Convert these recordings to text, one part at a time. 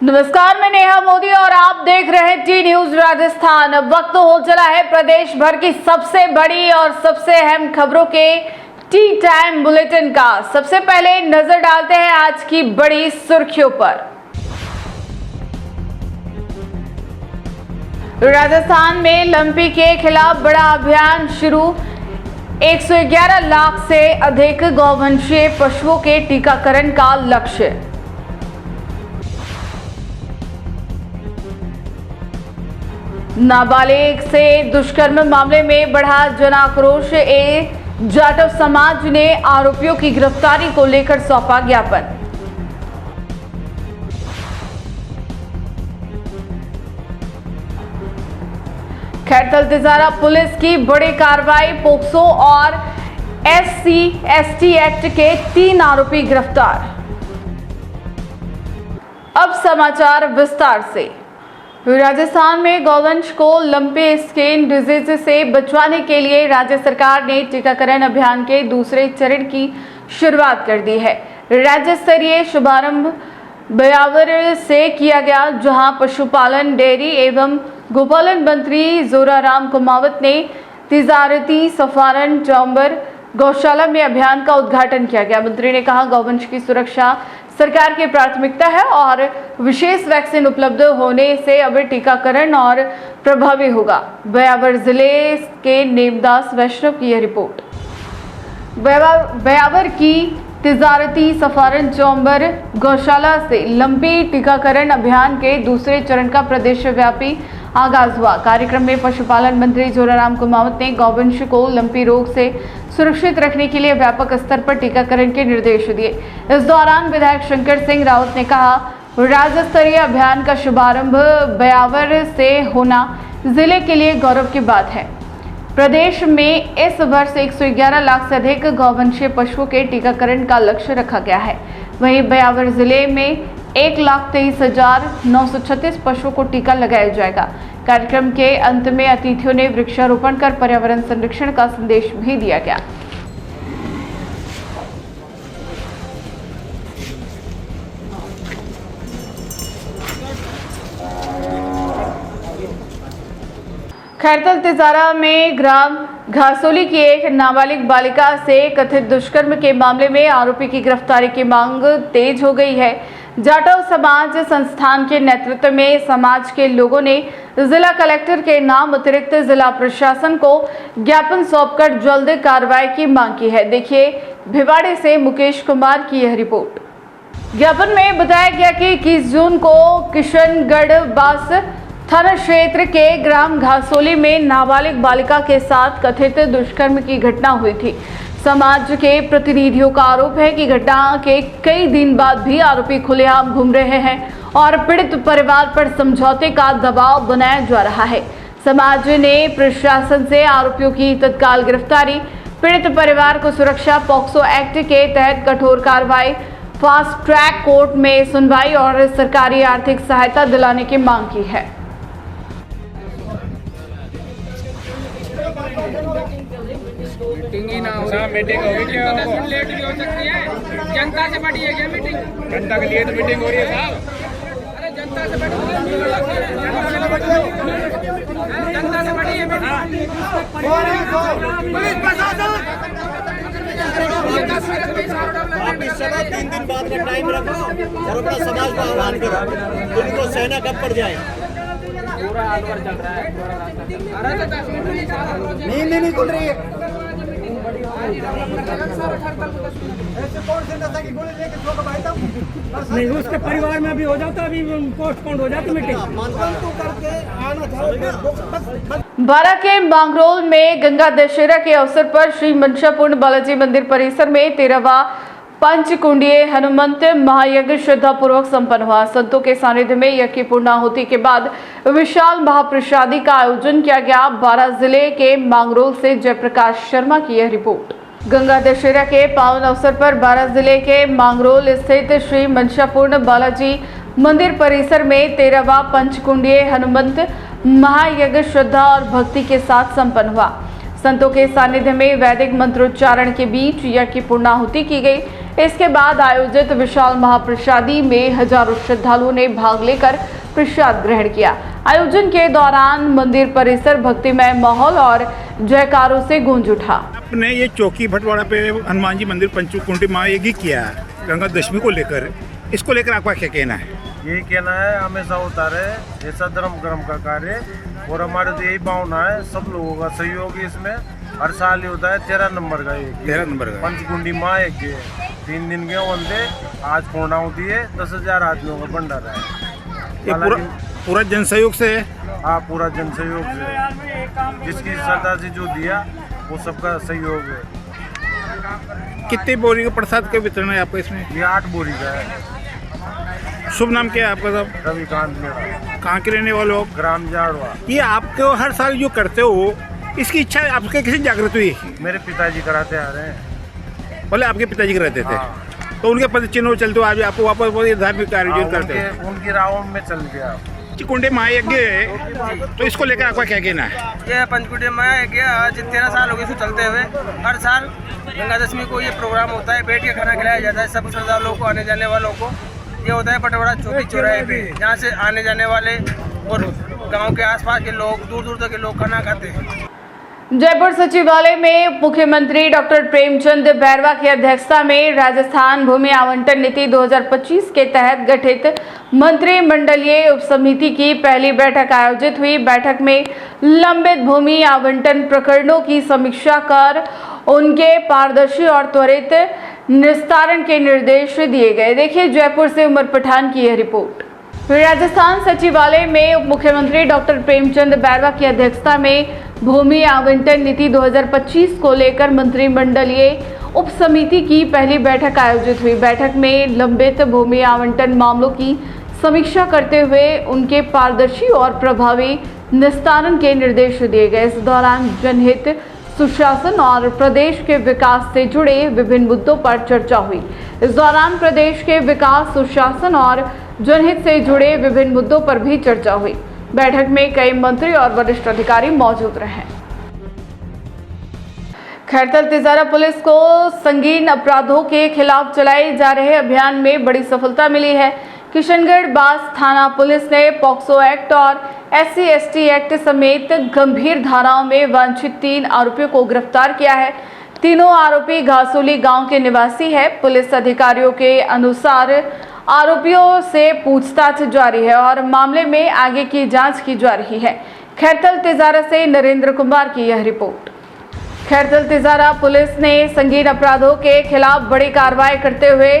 नमस्कार, मैं नेहा मोदी और आप देख रहे हैं टी न्यूज राजस्थान। अब वक्त हो चला है प्रदेश भर की सबसे बड़ी और सबसे अहम खबरों के टी टाइम बुलेटिन का। सबसे पहले नजर डालते हैं आज की बड़ी सुर्खियों पर। राजस्थान में लंपी के खिलाफ बड़ा अभियान शुरू। 111 लाख से अधिक गौवंशीय पशुओं के टीकाकरण का लक्ष्य। नाबालिग से दुष्कर्म मामले में बढ़ा जन आक्रोश। जाटव समाज ने आरोपियों की गिरफ्तारी को लेकर सौंपा ज्ञापन। खैरथल तिजारा पुलिस की बड़ी कार्रवाई। पोक्सो और SC/ST एक्ट के 3 आरोपी गिरफ्तार। अब समाचार विस्तार से। राजस्थान में गौवंश को लंपी स्किन डिजीज से बचाने के लिए राज्य सरकार ने टीकाकरण अभियान के दूसरे चरण की शुरुआत कर दी है। राज्य स्तरीय शुभारंभ ब्यावर से किया गया, जहां पशुपालन, डेयरी एवं गोपालन मंत्री जोराराम कुमावत ने तिजारती सफारन चौंबर गौशाला में अभियान का उद्घाटन किया गया। मंत्री ने कहा, गौवंश की सुरक्षा सरकार की प्राथमिकता है और विशेष वैक्सीन उपलब्ध होने से अब टीकाकरण और प्रभावी होगा। ब्यावर जिले के नेमदास वैष्णव की यह रिपोर्ट। ब्यावर की तिजारती सफारन चौंबर गौशाला से लंपी टीकाकरण अभियान के दूसरे चरण का प्रदेशव्यापी आगाज हुआ। कार्यक्रम में पशुपालन मंत्री जोराराम कुमावत ने गौवंश को लंपी रोग से सुरक्षित रखने के लिए व्यापक स्तर पर टीकाकरण के निर्देश दिए। इस दौरान विधायक शंकर सिंह रावत ने कहा, राज्य स्तरीय अभियान का शुभारंभ ब्यावर से होना जिले के लिए गौरव की बात है। प्रदेश में इस वर्ष 111 लाख से अधिक गौवंशीय पशुओं के टीकाकरण का लक्ष्य रखा गया है। वहीं ब्यावर जिले में 1,23,936 पशुओं को टीका लगाया जाएगा। कार्यक्रम के अंत में अतिथियों ने वृक्षारोपण कर पर्यावरण संरक्षण का संदेश भी दिया गया। खैरथल तिजारा में ग्राम घासोली की एक नाबालिग बालिका से कथित दुष्कर्म के मामले में आरोपी की गिरफ्तारी की मांग तेज हो गई है। जाटव समाज संस्थान के नेतृत्व में समाज के लोगों ने जिला कलेक्टर के नाम अतिरिक्त जिला प्रशासन को ज्ञापन सौंपकर जल्द कार्रवाई की मांग की है। देखिए भिवाड़ी से मुकेश कुमार की यह रिपोर्ट। ज्ञापन में बताया गया कि 21 जून को किशनगढ़ बास थाना क्षेत्र के ग्राम घासोली में नाबालिग बालिका के साथ कथित दुष्कर्म की घटना हुई थी। समाज के प्रतिनिधियों का आरोप है कि घटना के कई दिन बाद भी आरोपी खुलेआम घूम रहे हैं और पीड़ित परिवार पर समझौते का दबाव बनाया जा रहा है। समाज ने प्रशासन से आरोपियों की तत्काल गिरफ्तारी, पीड़ित परिवार को सुरक्षा, पॉक्सो एक्ट के तहत कठोर कार्रवाई, फास्ट ट्रैक कोर्ट में सुनवाई और सरकारी आर्थिक सहायता दिलाने की मांग की है। मीटिंग ही ना हो, मीटिंग होगी क्या? 10 मिनट लेट भी हो सकती है। जनता से बड़ी है क्या मीटिंग? जनता के लिए तो मीटिंग हो रही है साहब। अरे जनता से बड़ी जनता से बड़ी है मीटिंग। पुलिस प्रशासन वापिस चलो, 3 दिन बाद का टाइम रखो और अपना समाज को आह्वान करो। उनको सेना कब पड़ जाए? पूरा आलवर चल रहा है। नहीं खुल रही है। नहीं, उसके परिवार में भी हो जाता, अभी पोस्टपोन हो जाती मीटिंग। बारा के मांगरोल में गंगा दशहरा के अवसर पर श्री मनसापूर्ण बालाजी मंदिर परिसर में 13वां पंचकुंडीय हनुमंत महायज्ञ श्रद्धापूर्वक संपन्न हुआ। संतों के सानिध्य में यज्ञ की पूर्णाहुति के बाद विशाल महाप्रसादी का आयोजन किया गया। बारा जिले के मांगरोल से जयप्रकाश शर्मा की यह रिपोर्ट। गंगा दशहरा के पावन अवसर पर बारा जिले के मांगरोल स्थित श्री मनसापूर्ण बालाजी मंदिर परिसर में 13वां पंचकुंडीय हनुमंत महायज्ञ श्रद्धा और भक्ति के साथ संपन्न हुआ। संतों के सानिध्य में वैदिक मंत्रोच्चारण के बीच यज्ञ की पूर्णाहुति की गई। इसके बाद आयोजित विशाल महाप्रसादी में हजारों श्रद्धालुओं ने भाग लेकर प्रसाद ग्रहण किया। आयोजन के दौरान मंदिर परिसर भक्तिमय माहौल और जयकारों से गूंज उठा। आपने ये चौकी भटवाड़ा पे हनुमान जी मंदिर पंचकुंडी माँ यज्ञ किया गंगा दशमी को लेकर, इसको लेकर आपका क्या कहना है? यही कहना है, हमेशा होता रहे ऐसा धर्म कर्म का कार्य, और हमारे तो यही भावना है सब लोगों का सहयोग है इसमें। हर साल ही होता है 13 नंबर का, 13 नंबर का पंचकुंडी माँ यज्ञ 3 दिन के वंदे, आज पूर्णाहुति है, 10,000 आदमियों का भंडारा है। ये पूरा जन सहयोग से है? हाँ, पूरा जन सहयोग से, जिसकी श्रद्धा से जो दिया वो सबका सहयोग है। कितने बोरी का प्रसाद का वितरण है आपका इसमें? ये 8 बोरी का है। शुभ नाम क्या है आपका साहब? रविकांत मेरा। कहाँ के रहने वाले हो? ग्राम जाड़वा। ये आपको हर साल जो करते हो, इसकी इच्छा आपके किसी जागृत हुई? मेरे पिताजी कराते आ रहे हैं। बोले आपके पिताजी कराते थे? हाँ। तो उनके पद चिन्ह चलते हो आज आपको वापस धार्मिक कार्य करते हो? उनकी राहों में चल गया। पंचकुंडी माँ यज्ञ है, तो इसको लेकर आपका क्या कहना है? ये पंचकुंडी माँ यज्ञ आज 13 साल हो गए इसको चलते हुए। हर साल गंगा दशमी को ये प्रोग्राम होता है, बैठ के खाना खिलाया जाता है सब श्रद्धालुओं को, आने जाने वालों को। ये होता है पटवाड़ा चौकी चौराहे पे, जहाँ से आने जाने वाले और गांव के आसपास के लोग, दूर दूर तक के लोग खाना खाते हैं। जयपुर सचिवालय में मुख्यमंत्री डॉक्टर प्रेमचंद बैरवा की अध्यक्षता में राजस्थान भूमि आवंटन नीति 2025 के तहत गठित मंत्रिमंडलीय उपसमिति की पहली बैठक आयोजित हुई। बैठक में लंबित भूमि आवंटन प्रकरणों की समीक्षा कर उनके पारदर्शी और त्वरित निस्तारण के निर्देश दिए गए। देखिए जयपुर से उमर पठान की यह रिपोर्ट। राजस्थान सचिवालय में उप मुख्यमंत्री डॉक्टर प्रेमचंद बैरवा की अध्यक्षता में भूमि आवंटन नीति 2025 को लेकर मंत्रिमंडलीय उप समिति की पहली बैठक आयोजित हुई। बैठक में लंबित भूमि आवंटन मामलों की समीक्षा करते हुए उनके पारदर्शी और प्रभावी निस्तारण के निर्देश दिए गए। इस दौरान जनहित, सुशासन और प्रदेश के विकास से जुड़े विभिन्न मुद्दों पर चर्चा हुई। इस दौरान प्रदेश के विकास, सुशासन और जनहित से जुड़े विभिन्न मुद्दों पर भी चर्चा हुई। बैठक में कई मंत्री और वरिष्ठ अधिकारी मौजूद रहे। खैरथल तिजारा पुलिस को संगीन अपराधों के खिलाफ चलाए जा रहे अभियान में बड़ी सफलता मिली है। किशनगढ़ बास थाना पुलिस ने पॉक्सो एक्ट और SC/ST एक्ट समेत गंभीर धाराओं में वांछित 3 आरोपियों को गिरफ्तार किया है। तीनों आरोपी घासोली गांव के निवासी है। पुलिस अधिकारियों के अनुसार आरोपियों से पूछताछ जारी है और मामले में आगे की जांच की जा रही है। खैरथल तिजारा से नरेंद्र कुमार की यह रिपोर्ट। खैरथल तिजारा पुलिस ने संगीन अपराधों के खिलाफ बड़ी कार्रवाई करते हुए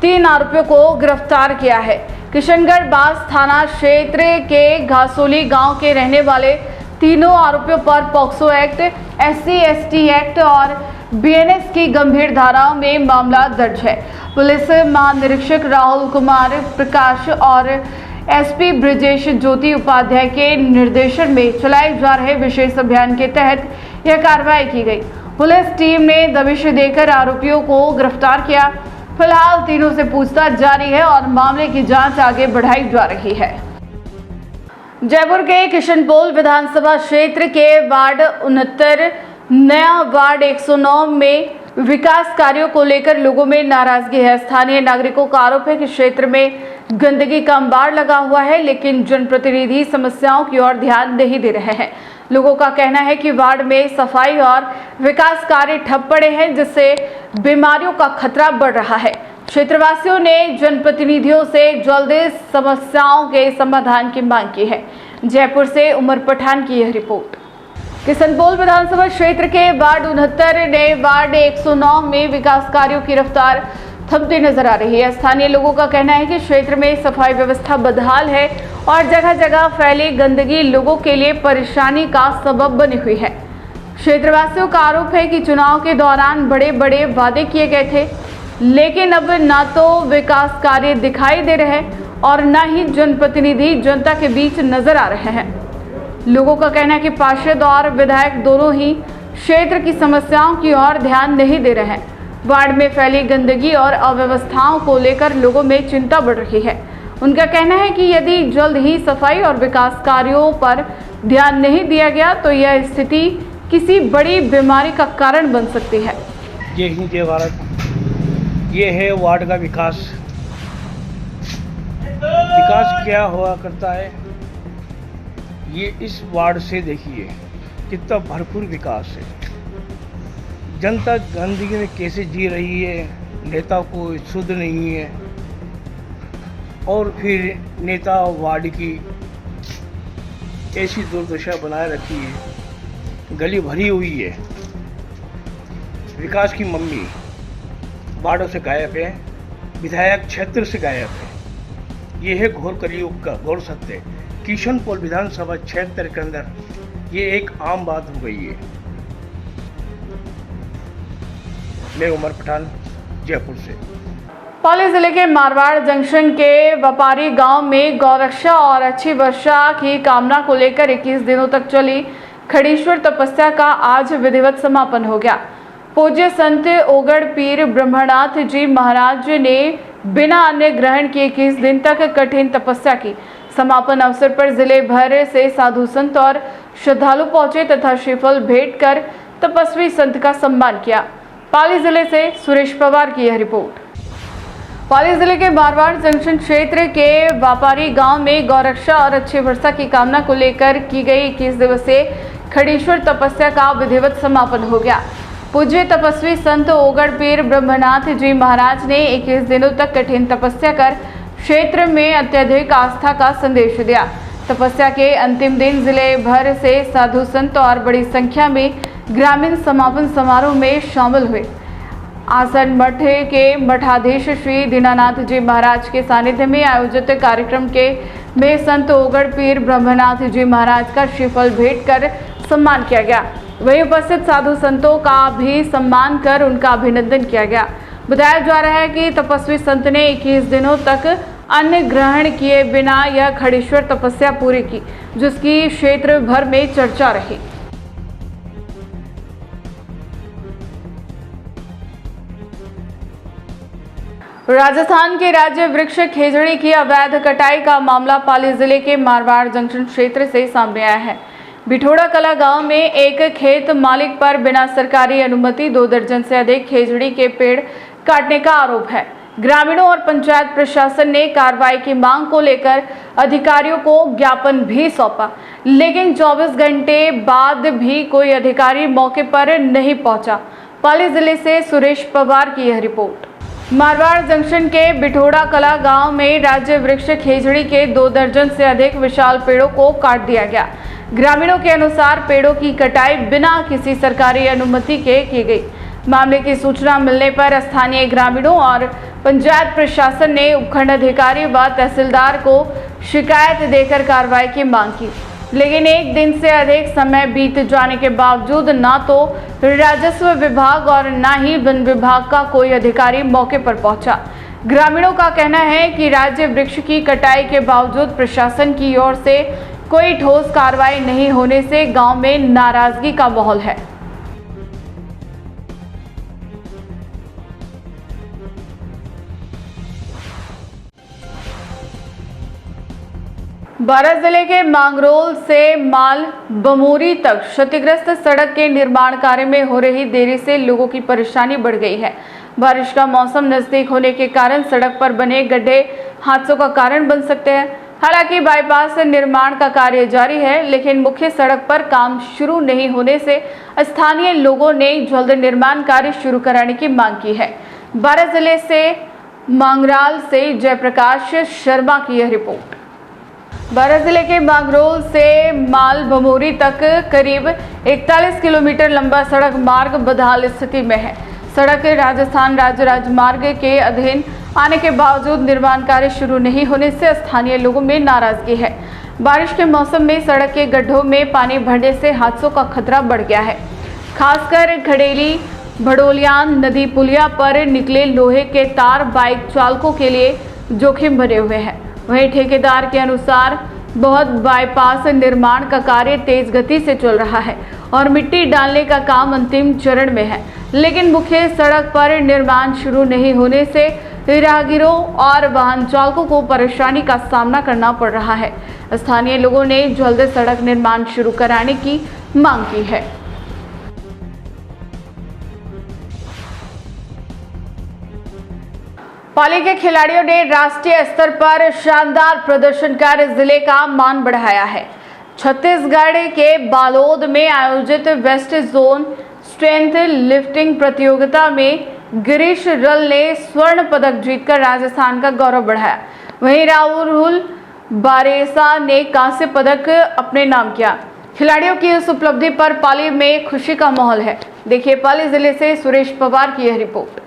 3 आरोपियों को गिरफ्तार किया है। किशनगढ़ बास थाना क्षेत्र के घासोली गांव के रहने वाले तीनों आरोपियों पर पॉक्सो एक्ट, SC/ST एक्ट और BNS की गंभीर धाराओं में मामला दर्ज है। पुलिस महानिरीक्षक राहुल कुमार प्रकाश और SP ब्रिजेश ज्योति उपाध्याय के निर्देशन में चलाए जा रहे विशेष अभियान के तहत यह कार्रवाई की गई। पुलिस टीम ने दबिश देकर आरोपियों को गिरफ्तार किया। फिलहाल तीनों से पूछताछ जारी है और मामले की जांच आगे बढ़ाई जा रही है। जयपुर के किशनपोल विधानसभा क्षेत्र के वार्ड 69 नया वार्ड 109 में विकास कार्यों को लेकर लोगों में नाराजगी है। स्थानीय नागरिकों का आरोप है कि क्षेत्र में गंदगी का अंबार लगा हुआ है, लेकिन जनप्रतिनिधि समस्याओं की ओर ध्यान नहीं दे रहे हैं। लोगों का कहना है कि वार्ड में सफाई और विकास कार्य ठप पड़े हैं, जिससे बीमारियों का खतरा बढ़ रहा है। क्षेत्रवासियों ने जनप्रतिनिधियों से जल्द समस्याओं के समाधान की मांग की है। जयपुर से उमर पठान की यह रिपोर्ट। किशनपोल विधानसभा क्षेत्र के वार्ड 69 ने वार्ड 109 में विकास कार्यों की रफ्तार थमती नजर आ रही है। स्थानीय लोगों का कहना है कि क्षेत्र में सफाई व्यवस्था बदहाल है और जगह जगह फैली गंदगी लोगों के लिए परेशानी का सबब बनी हुई है। क्षेत्रवासियों का आरोप है कि चुनाव के दौरान बड़े बड़े वादे किए गए थे, लेकिन अब ना तो विकास कार्य दिखाई दे रहे और न ही जनप्रतिनिधि जनता के बीच नजर आ रहे हैं। लोगों का कहना है कि पार्षद और विधायक दोनों ही क्षेत्र की समस्याओं की ओर ध्यान नहीं दे रहे हैं। वार्ड में फैली गंदगी और अव्यवस्थाओं को लेकर लोगों में चिंता बढ़ रही है। उनका कहना है कि यदि जल्द ही सफाई और विकास कार्यों पर ध्यान नहीं दिया गया तो यह स्थिति किसी बड़ी बीमारी का कारण बन सकती है। जय हिंद जय भारत। ये है वार्ड का विकास। विकास क्या हुआ करता है, ये इस वार्ड से देखिए कितना भरपूर विकास है। जनता गंदगी में कैसे जी रही है, नेता को शुद्ध नहीं है, और फिर नेता वार्ड की ऐसी दुर्दशा बनाए रखी है, गली भरी हुई है। विकास की मम्मी वार्डों से गायब है, विधायक क्षेत्र से गायब है। ये है घोर कलयुग का घोर सत्य। किशनपोल विधानसभा क्षेत्र के अंदर ये एक आम बात हो गई है। मैं उमर पठान, जयपुर से। पाली जिले के मारवाड़ जंक्शन के व्यापारी गांव में गौरक्षा और अच्छी वर्षा की कामना को लेकर 21 दिनों तक चली खड़ीश्वर तपस्या का आज विधिवत समापन हो गया। पूज्य संत ओगड़ पीर ब्रह्मनाथ जी महाराज ने बिना अन्य ग्रहण किए 21 दिन तक कठिन तपस्या की। समापन अवसर पर जिले भर से साधु संत और श्रद्धालु पहुंचे तथा श्रीफल भेंट कर तपस्वी संत का सम्मान किया। पाली जिले से सुरेश पवार की यह रिपोर्ट। पाली जिले के मारवाड़ जंक्शन क्षेत्र के व्यापारी गांव में गौरक्षा और अच्छी वर्षा की कामना को लेकर की गई 21 दिवसीय खड़ीश्वर तपस्या का विधिवत समापन हो गया। पूज्य तपस्वी संत ओगड़ पीर ब्रह्मनाथ जी महाराज ने 21 दिनों तक कठिन तपस्या कर क्षेत्र में अत्यधिक आस्था का संदेश दिया। तपस्या के अंतिम दिन जिले भर से साधु संत और बड़ी संख्या में ग्रामीण समापन समारोह में शामिल हुए। आसन मठ के मठाधीश श्री दीनानाथ जी महाराज के सानिध्य में आयोजित कार्यक्रम के में संत ओगड़ पीर ब्रह्मनाथ जी महाराज का श्रीफल भेंट कर सम्मान किया गया। वहीं उपस्थित साधु संतों का भी सम्मान कर उनका अभिनंदन किया गया। बताया जा रहा है कि तपस्वी संत ने 21 दिनों तक अन्न ग्रहण किए बिना यह खड़ीश्वर तपस्या पूरी की, जिसकी क्षेत्र भर में चर्चा रही। राजस्थान के राज्य वृक्ष खेजड़ी की अवैध कटाई का मामला पाली जिले के मारवाड़ जंक्शन क्षेत्र से सामने आया है। बिठोड़ा कला गांव में एक खेत मालिक पर बिना सरकारी अनुमति 2 दर्जन से अधिक खेजड़ी के पेड़ काटने का आरोप है। ग्रामीणों और पंचायत प्रशासन ने कार्रवाई की मांग को लेकर अधिकारियों को ज्ञापन भी सौंपा, लेकिन 24 घंटे बाद भी कोई अधिकारी मौके पर नहीं पहुंचा। पाली जिले से सुरेश पवार की यह रिपोर्ट। मारवाड़ जंक्शन के बिठोड़ा कला गांव में राज्य वृक्ष खेजड़ी के 2 दर्जन से अधिक विशाल पेड़ों को काट दिया गया। ग्रामीणों के अनुसार पेड़ों की कटाई बिना किसी सरकारी अनुमति के की गई। मामले की सूचना मिलने पर स्थानीय ग्रामीणों और पंचायत प्रशासन ने उपखंड अधिकारी व तहसीलदार को शिकायत देकर कार्रवाई की मांग की, लेकिन 1 दिन से अधिक समय बीत जाने के बावजूद न तो राजस्व विभाग और न ही वन विभाग का कोई अधिकारी मौके पर पहुंचा। ग्रामीणों का कहना है कि राज्य वृक्ष की कटाई के बावजूद प्रशासन की ओर से कोई ठोस कार्रवाई नहीं होने से गांव में नाराजगी का माहौल है। बारां जिले के मांगरोल से माल बमोरी तक क्षतिग्रस्त सड़क के निर्माण कार्य में हो रही देरी से लोगों की परेशानी बढ़ गई है। बारिश का मौसम नजदीक होने के कारण सड़क पर बने गड्ढे हादसों का कारण बन सकते हैं। हालांकि बाईपास निर्माण का कार्य जारी है, लेकिन मुख्य सड़क पर काम शुरू नहीं होने से स्थानीय लोगों ने जल्द निर्माण कार्य शुरू कराने की मांग की है। बारां जिले से मांगराल से जयप्रकाश शर्मा की यह रिपोर्ट। बारां जिले के मांगरोल से माल बमोरी तक करीब 41 किलोमीटर लंबा सड़क मार्ग बदहाल स्थिति में है। सड़क राजस्थान राज्य राजमार्ग के अधीन आने के बावजूद निर्माण कार्य शुरू नहीं होने से स्थानीय लोगों में नाराजगी है। बारिश के मौसम में सड़क के गड्ढों में पानी भरने से हादसों का खतरा बढ़ गया है। खासकर खड़ेली भड़ोलियान नदी पुलिया पर निकले लोहे के तार बाइक चालकों के लिए जोखिम बने हुए हैं। वहीं ठेकेदार के अनुसार बहुत बाईपास निर्माण का कार्य तेज गति से चल रहा है और मिट्टी डालने का काम अंतिम चरण में है, लेकिन मुख्य सड़क पर निर्माण शुरू नहीं होने से राहगीरों और वाहन चालकों को परेशानी का सामना करना पड़ रहा है। स्थानीय लोगों ने जल्द सड़क निर्माण शुरू कराने की मांग की है। पाली के खिलाड़ियों ने राष्ट्रीय स्तर पर शानदार प्रदर्शन कर जिले का मान बढ़ाया है। छत्तीसगढ़ के बालोद में आयोजित वेस्ट जोन स्ट्रेंथ लिफ्टिंग प्रतियोगिता में गिरीश रल ने स्वर्ण पदक जीतकर राजस्थान का गौरव बढ़ाया। वहीं राहुल बारेसा ने कांस्य पदक अपने नाम किया। खिलाड़ियों की इस उपलब्धि पर पाली में खुशी का माहौल है। देखिए पाली जिले से सुरेश पवार की यह रिपोर्ट।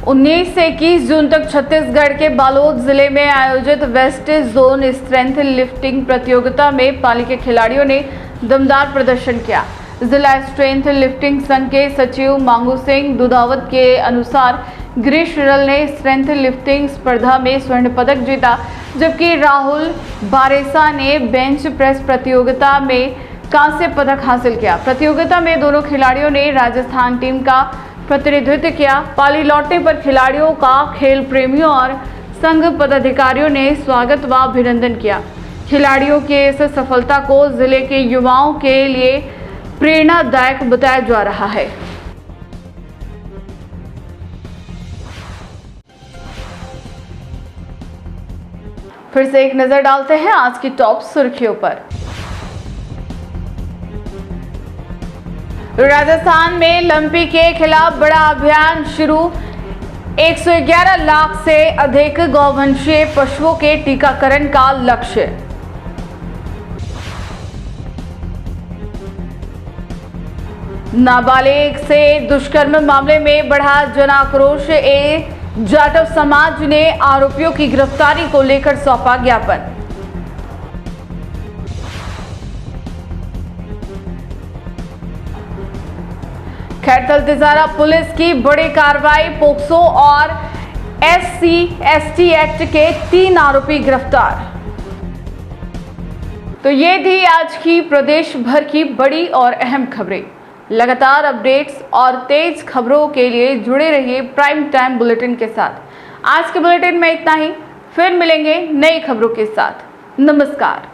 19 से 21 जून तक छत्तीसगढ़ के बालोद जिले में आयोजित वेस्ट जोन स्ट्रेंथ लिफ्टिंग प्रतियोगिता में पाली के खिलाड़ियों ने दमदार प्रदर्शन किया। जिला स्ट्रेंथ लिफ्टिंग संघ के सचिव मांगू सिंह दुधावत के अनुसार गिरीश रल ने स्ट्रेंथ लिफ्टिंग स्पर्धा में स्वर्ण पदक जीता, जबकि राहुल बारेसा ने बेंच प्रेस प्रतियोगिता में कांस्य पदक हासिल किया। प्रतियोगिता में दोनों खिलाड़ियों ने राजस्थान टीम का प्रतिनिधित्व किया। पाली लौटने पर खिलाड़ियों का खेल प्रेमियों और संघ पदाधिकारियों ने स्वागत व अभिनंदन किया। खिलाड़ियों की इस सफलता को जिले के युवाओं के लिए प्रेरणादायक बताया जा रहा है। फिर से एक नजर डालते हैं आज की टॉप सुर्खियों पर। राजस्थान में लंपी के खिलाफ बड़ा अभियान शुरू। 111 लाख से अधिक गौवंशीय पशुओं के टीकाकरण का लक्ष्य। नाबालिग से दुष्कर्म मामले में बढ़ा जन आक्रोश। जाटव समाज ने आरोपियों की गिरफ्तारी को लेकर सौंपा ज्ञापन। खैरथल तिजारा पुलिस की बड़ी कार्रवाई। पोक्सो और SC/ST एक्ट के 3 आरोपी गिरफ्तार। तो ये थी आज की प्रदेश भर की बड़ी और अहम खबरें। लगातार अपडेट्स और तेज खबरों के लिए जुड़े रहिए प्राइम टाइम बुलेटिन के साथ। आज के बुलेटिन में इतना ही, फिर मिलेंगे नई खबरों के साथ। नमस्कार।